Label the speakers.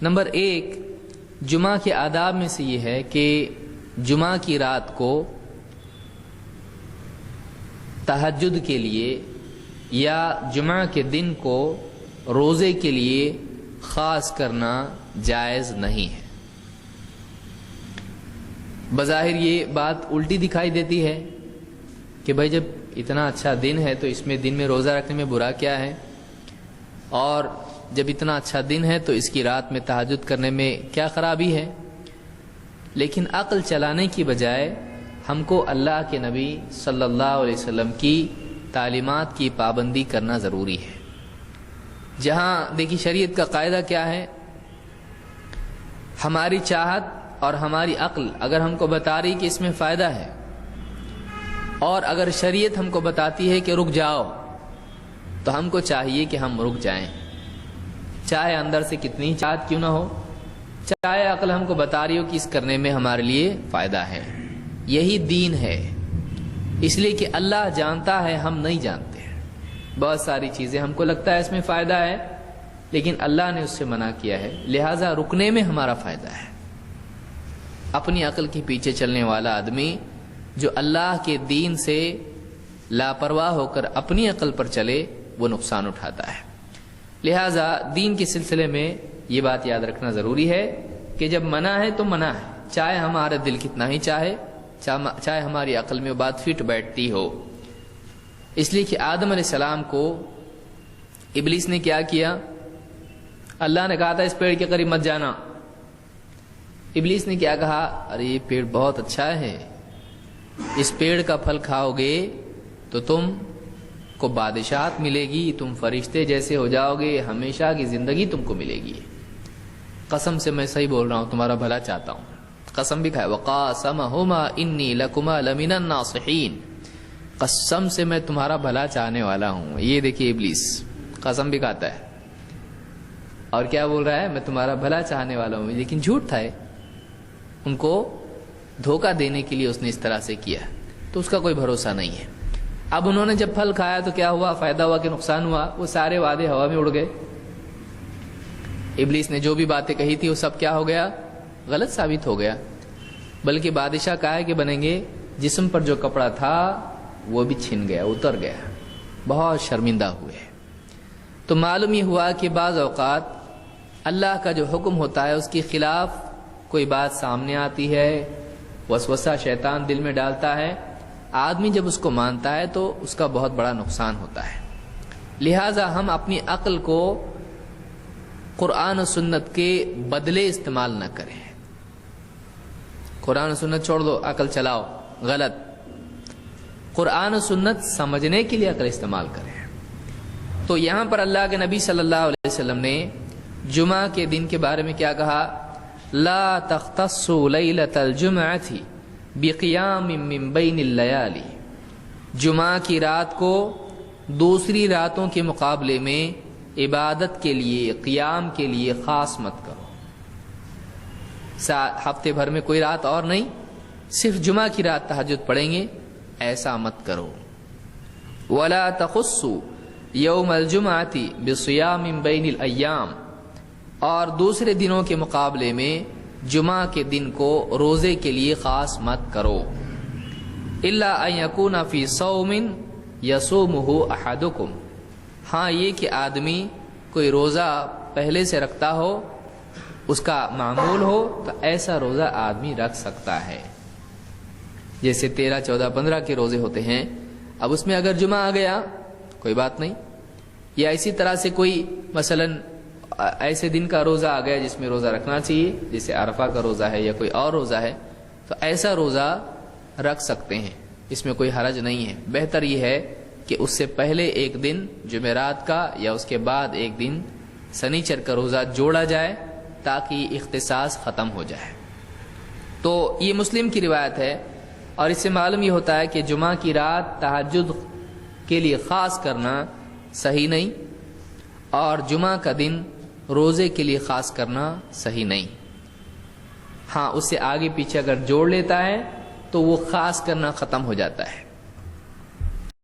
Speaker 1: Number 1 جمعہ کے آداب میں سے یہ ہے کہ جمعہ کی رات کو تہجد کے لیے یا جمعہ کے دن کو روزے کے لیے خاص کرنا جائز نہیں ہے۔ بظاہر یہ بات الٹی دکھائی دیتی ہے کہ بھائی جب اتنا اچھا دن ہے تو اس میں دن میں روزہ رکھنے میں برا کیا ہے، اور جب اتنا اچھا دن ہے تو اس کی رات میں تہجد کرنے میں کیا خرابی ہے۔ لیکن عقل چلانے کی بجائے ہم کو اللہ کے نبی صلی اللہ علیہ وسلم کی تعلیمات کی پابندی کرنا ضروری ہے۔ جہاں دیکھیے شریعت کا قاعدہ کیا ہے، ہماری چاہت اور ہماری عقل اگر ہم کو بتا رہی کہ اس میں فائدہ ہے، اور اگر شریعت ہم کو بتاتی ہے کہ رک جاؤ، تو ہم کو چاہیے کہ ہم رک جائیں، چاہے اندر سے کتنی چاہت کیوں نہ ہو، چاہے عقل ہم کو بتا رہی ہو کہ اس کرنے میں ہمارے لیے فائدہ ہے۔ یہی دین ہے، اس لیے کہ اللہ جانتا ہے، ہم نہیں جانتے ہیں۔ بہت ساری چیزیں ہم کو لگتا ہے اس میں فائدہ ہے، لیکن اللہ نے اس سے منع کیا ہے، لہٰذا رکنے میں ہمارا فائدہ ہے۔ اپنی عقل کے پیچھے چلنے والا آدمی جو اللہ کے دین سے لاپرواہ ہو کر اپنی عقل پر چلے وہ نقصان اٹھاتا ہے۔ لہٰذا دین کے سلسلے میں یہ بات یاد رکھنا ضروری ہے کہ جب منع ہے تو منع ہے، چاہے ہمارا دل کتنا ہی چاہے ہماری عقل میں وہ بات فٹ بیٹھتی ہو۔ اس لیے کہ آدم علیہ السلام کو ابلیس نے کیا کیا، اللہ نے کہا تھا اس پیڑ کے قریب مت جانا، ابلیس نے کیا کہا، ارے یہ پیڑ بہت اچھا ہے، اس پیڑ کا پھل کھاؤ گے تو تم کو بادشاہت ملے گی، تم فرشتے جیسے ہو جاؤ گے، ہمیشہ کی زندگی تم کو ملے گی۔ قسم سے میں صحیح بول رہا ہوں، تمہارا بھلا چاہتا ہوں۔ قسم بھی کھائے، وقاسمہما انی لکما لمن الناصحین، قسم سے میں تمہارا بھلا چاہنے والا ہوں۔ یہ دیکھیے ابلیس قسم بھی کھاتا ہے اور کیا بول رہا ہے، میں تمہارا بھلا چاہنے والا ہوں، لیکن جھوٹ تھا۔ ان کو دھوکہ دینے کے لیے اس نے اس طرح سے کیا، تو اس کا کوئی بھروسہ نہیں ہے۔ اب انہوں نے جب پھل کھایا تو کیا ہوا، فائدہ ہوا کہ نقصان ہوا؟ وہ سارے وعدے ہوا میں اڑ گئے۔ ابلیس نے جو بھی باتیں کہی تھی وہ سب کیا ہو گیا، غلط ثابت ہو گیا۔ بلکہ بادشاہ کہا کہ بنیں گے، جسم پر جو کپڑا تھا وہ بھی چھن گیا، اتر گیا، بہت شرمندہ ہوئے۔ تو معلوم یہ ہوا کہ بعض اوقات اللہ کا جو حکم ہوتا ہے اس کے خلاف کوئی بات سامنے آتی ہے، وسوسہ شیطان دل میں ڈالتا ہے، آدمی جب اس کو مانتا ہے تو اس کا بہت بڑا نقصان ہوتا ہے۔ لہٰذا ہم اپنی عقل کو قرآن و سنت کے بدلے استعمال نہ کریں۔ قرآن و سنت چھوڑ دو، عقل چلاؤ، غلط۔ قرآن و سنت سمجھنے کے لیے عقل استعمال کریں۔ تو یہاں پر اللہ کے نبی صلی اللہ علیہ وسلم نے جمعہ کے دن کے بارے میں کیا کہا، لا تختصوا لیلۃ الجمعۃ بقیام من بین اللیالی، جمعہ کی رات کو دوسری راتوں کے مقابلے میں عبادت کے لیے، قیام کے لیے خاص مت کرو۔ ہفتے بھر میں کوئی رات اور نہیں، صرف جمعہ کی رات تہجد پڑھیں گے، ایسا مت کرو۔ ولا تخصوا یوم الجمعۃ بصیام بین الایام، اور دوسرے دنوں کے مقابلے میں جمعہ کے دن کو روزے کے لیے خاص مت کرو۔ الا ان یکون فی صوم یصومہ احدکم، ہاں یہ کہ آدمی کوئی روزہ پہلے سے رکھتا ہو، اس کا معمول ہو، تو ایسا روزہ آدمی رکھ سکتا ہے۔ جیسے 13، 14، 15 کے روزے ہوتے ہیں، اب اس میں اگر جمعہ آ گیا کوئی بات نہیں، یا اسی طرح سے کوئی مثلا ایسے دن کا روزہ آ گیا جس میں روزہ رکھنا چاہیے، جیسے عرفہ کا روزہ ہے یا کوئی اور روزہ ہے، تو ایسا روزہ رکھ سکتے ہیں، اس میں کوئی حرج نہیں ہے۔ بہتر یہ ہے کہ اس سے پہلے ایک دن جمعرات کا یا اس کے بعد ایک دن سنیچر کا روزہ جوڑا جائے تاکہ اختصاص ختم ہو جائے۔ تو یہ مسلم کی روایت ہے، اور اس سے معلوم یہ ہوتا ہے کہ جمعہ کی رات تہجد کے لیے خاص کرنا صحیح نہیں، اور جمعہ کا دن روزے کے لیے خاص کرنا صحیح نہیں۔ ہاں اس سے آگے پیچھے اگر جوڑ لیتا ہے تو وہ خاص کرنا ختم ہو جاتا ہے۔